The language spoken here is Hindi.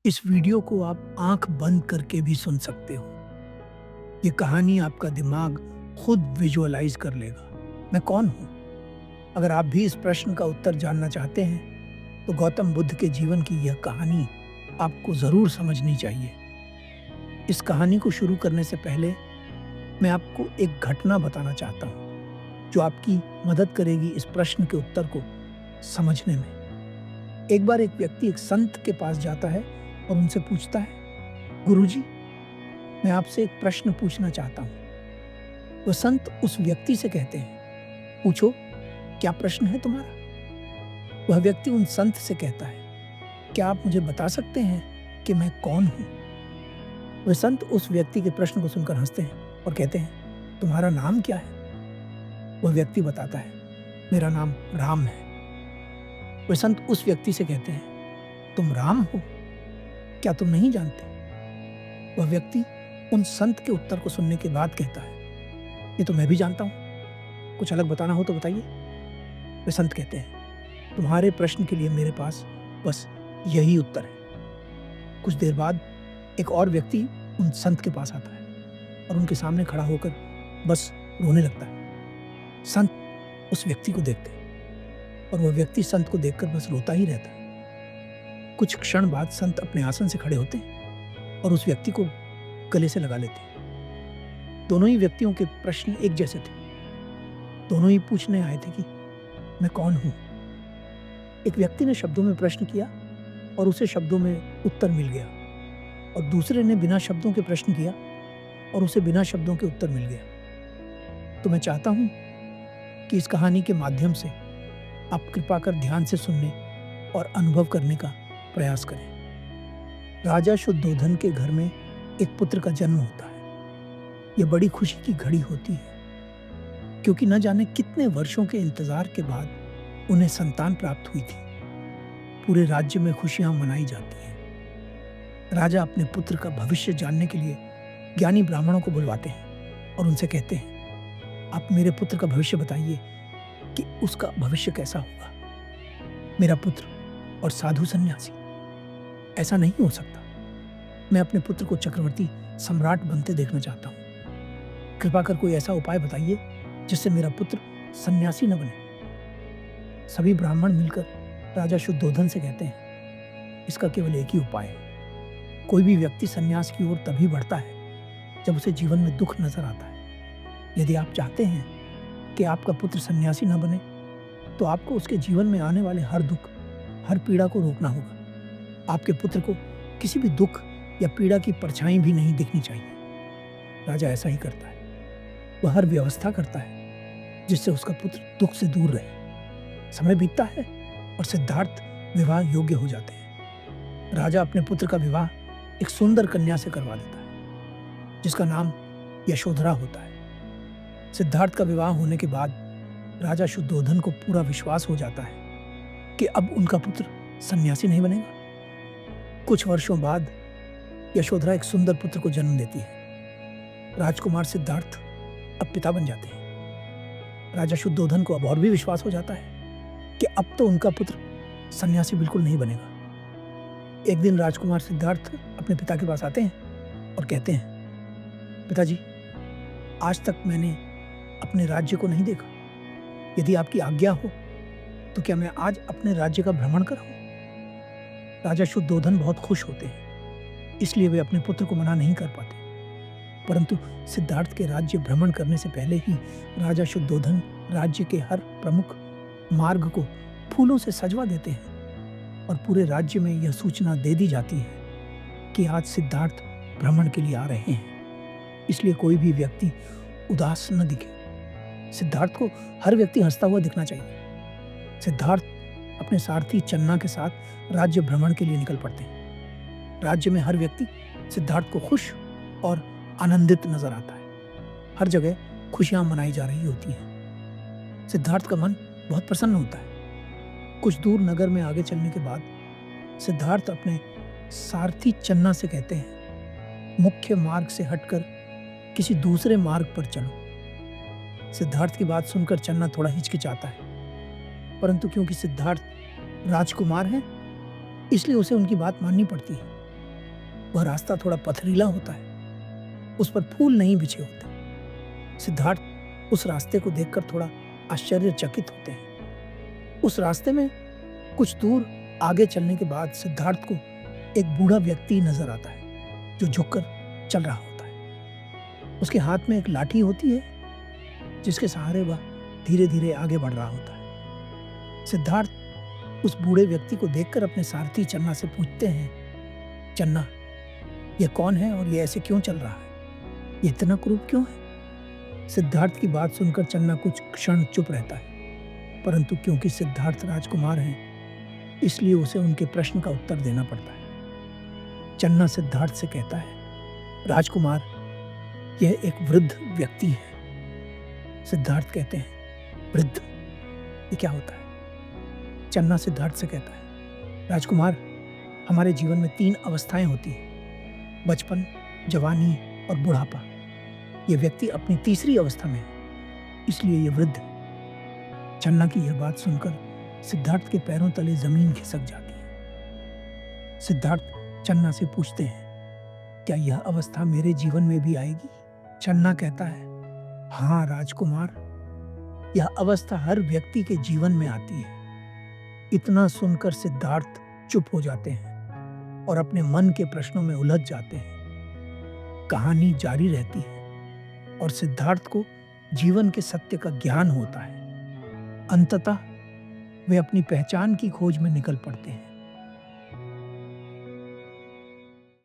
इस वीडियो को आप आंख बंद करके भी सुन सकते हो। ये कहानी आपका दिमाग खुद विजुअलाइज कर लेगा। मैं कौन हूँ? अगर आप भी इस प्रश्न का उत्तर जानना चाहते हैं, तो गौतम बुद्ध के जीवन की यह कहानी आपको ज़रूर समझनी चाहिए। इस कहानी को शुरू करने से पहले मैं आपको एक घटना बताना चाहता हूँ, जो आपकी मदद करेगी इस प्रश्न के उत्तर को समझने में। एक बार एक व्यक्ति एक संत के पास जाता है और उनसे पूछता है, गुरुजी, मैं आपसे एक प्रश्न पूछना चाहता हूँ। वह संत उस व्यक्ति से कहते हैं, पूछो, क्या प्रश्न है तुम्हारा? वह व्यक्ति उन संत से कहता है, क्या आप मुझे बता सकते हैं कि मैं कौन हूँ? वह संत उस व्यक्ति के प्रश्न को सुनकर हंसते हैं और कहते हैं, तुम्हारा नाम क्या है? वह व्यक्ति बताता है, मेरा नाम राम है। वह संत उस व्यक्ति से कहते हैं, तुम राम हो? क्या तुम नहीं जानते? वह व्यक्ति उन संत के उत्तर को सुनने के बाद कहता है, ये तो मैं भी जानता हूँ, कुछ अलग बताना हो तो बताइए। वे संत कहते हैं, तुम्हारे प्रश्न के लिए मेरे पास बस यही उत्तर है। कुछ देर बाद एक और व्यक्ति उन संत के पास आता है और उनके सामने खड़ा होकर बस रोने लगता है। संत उस व्यक्ति को देखते हैं और वह व्यक्ति संत को देखकर बस रोता ही रहता है। कुछ क्षण बाद संत अपने आसन से खड़े होते हैं और उस व्यक्ति को गले से लगा लेते हैं। दोनों ही व्यक्तियों के प्रश्न एक जैसे थे। दोनों ही पूछने आए थे कि मैं कौन हूं? एक व्यक्ति ने शब्दों में प्रश्न किया और उसे शब्दों में उत्तर मिल गया, और दूसरे ने बिना शब्दों के प्रश्न किया और उसे बिना शब्दों के उत्तर मिल गया। तो मैं चाहता हूं कि इस कहानी के माध्यम से आप कृपा कर ध्यान से सुनने और अनुभव करने का प्रयास करें। राजा शुद्धोधन के घर में एक पुत्र का जन्म होता है। यह बड़ी खुशी की घड़ी होती है, क्योंकि न जाने कितने वर्षों के इंतजार के बाद उन्हें संतान प्राप्त हुई थी। पूरे राज्य में खुशियां मनाई जाती हैं। राजा अपने पुत्र का भविष्य जानने के लिए ज्ञानी ब्राह्मणों को बुलवाते हैं और उनसे कहते हैं, आप मेरे पुत्र का भविष्य बताइए कि उसका भविष्य कैसा होगा। मेरा पुत्र और साधु सन्यासी, ऐसा नहीं हो सकता। मैं अपने पुत्र को चक्रवर्ती सम्राट बनते देखना चाहता हूँ। कृपा कर कोई ऐसा उपाय बताइए जिससे मेरा पुत्र सन्यासी न बने। सभी ब्राह्मण मिलकर राजा शुद्धोधन से कहते हैं, इसका केवल एक ही उपाय है। कोई भी व्यक्ति सन्यास की ओर तभी बढ़ता है जब उसे जीवन में दुख नजर आता है। यदि आप चाहते हैं कि आपका पुत्र सन्यासी न बने, तो आपको उसके जीवन में आने वाले हर दुख, हर पीड़ा को रोकना होगा। आपके पुत्र को किसी भी दुख या पीड़ा की परछाई भी नहीं दिखनी चाहिए। राजा ऐसा ही करता है। वह हर व्यवस्था करता है जिससे उसका पुत्र दुख से दूर रहे। समय बीतता है और सिद्धार्थ विवाह योग्य हो जाते हैं। राजा अपने पुत्र का विवाह एक सुंदर कन्या से करवा देता है, जिसका नाम यशोधरा होता है। सिद्धार्थ का विवाह होने के बाद राजा शुद्धोधन को पूरा विश्वास हो जाता है कि अब उनका पुत्र सन्यासी नहीं बनेगा। कुछ वर्षों बाद यशोधरा एक सुंदर पुत्र को जन्म देती है। राजकुमार सिद्धार्थ अब पिता बन जाते हैं। राजा शुद्धोधन को अब और भी विश्वास हो जाता है कि अब तो उनका पुत्र सन्यासी बिल्कुल नहीं बनेगा। एक दिन राजकुमार सिद्धार्थ अपने पिता के पास आते हैं और कहते हैं, पिताजी, आज तक मैंने अपने राज्य को नहीं देखा। यदि आपकी आज्ञा हो तो क्या मैं आज अपने राज्य का भ्रमण कराऊं? राजा शुद्धोधन बहुत खुश होते हैं, इसलिए वे अपने पुत्र को मना नहीं कर पाते। परंतु सिद्धार्थ के राज्य भ्रमण करने से पहले ही राजा शुद्धोधन राज्य के हर प्रमुख मार्ग को फूलों से सजवा देते हैं और पूरे राज्य में यह सूचना दे दी जाती है कि आज सिद्धार्थ भ्रमण के लिए आ रहे हैं। इसलिए कोई भी व्यक्ति उदास न दिखे। सिद्धार्थ को हर व्यक्ति हंसता हुआ दिखना चाहिए। सिद्धार्थ अपने सारथी चन्ना के साथ राज्य भ्रमण के लिए निकल पड़ते हैं। राज्य में हर व्यक्ति सिद्धार्थ को खुश और आनंदित नजर आता है। हर जगह खुशियां मनाई जा रही होती हैं। सिद्धार्थ का मन बहुत प्रसन्न होता है। कुछ दूर नगर में आगे चलने के बाद सिद्धार्थ अपने सारथी चन्ना से कहते हैं, मुख्य मार्ग से हटकर किसी दूसरे मार्ग पर चलो। सिद्धार्थ की बात सुनकर चन्ना थोड़ा हिचकिचाता है, परंतु क्योंकि सिद्धार्थ राजकुमार है, इसलिए उसे उनकी बात माननी पड़ती है। वह रास्ता थोड़ा पथरीला होता है, उस पर फूल नहीं बिछे होते। सिद्धार्थ उस रास्ते को देखकर थोड़ा आश्चर्यचकित होते हैं। उस रास्ते में कुछ दूर आगे चलने के बाद सिद्धार्थ को एक बूढ़ा व्यक्ति नजर आता है जो झुककर चल रहा होता है। उसके हाथ में एक लाठी होती है जिसके सहारे वह धीरे धीरे आगे बढ़ रहा होता है। सिद्धार्थ उस बूढ़े व्यक्ति को देखकर अपने सारथी चन्ना से पूछते हैं, चन्ना, यह कौन है और ये ऐसे क्यों चल रहा है? ये इतना क्रूर क्यों है? सिद्धार्थ की बात सुनकर चन्ना कुछ क्षण चुप रहता है, परंतु क्योंकि सिद्धार्थ राजकुमार हैं, इसलिए उसे उनके प्रश्न का उत्तर देना पड़ता है। चन्ना सिद्धार्थ से कहता है, राजकुमार, यह एक वृद्ध व्यक्ति है। सिद्धार्थ कहते हैं, वृद्ध, ये क्या होता है? चन्ना सिद्धार्थ से कहता है, राजकुमार, हमारे जीवन में 3 अवस्थाएं होती हैं, बचपन, जवानी और बुढ़ापा। यह व्यक्ति अपनी तीसरी अवस्था में है, इसलिए यह वृद्ध है। चन्ना की यह बात सुनकर सिद्धार्थ के पैरों तले जमीन खिसक जाती है। सिद्धार्थ चन्ना से पूछते हैं, क्या यह अवस्था मेरे जीवन में भी आएगी? चन्ना कहता है, हाँ राजकुमार, यह अवस्था हर व्यक्ति के जीवन में आती है। इतना सुनकर सिद्धार्थ चुप हो जाते हैं और अपने मन के प्रश्नों में उलझ जाते हैं। कहानी जारी रहती है और सिद्धार्थ को जीवन के सत्य का ज्ञान होता है। अंततः वे अपनी पहचान की खोज में निकल पड़ते हैं।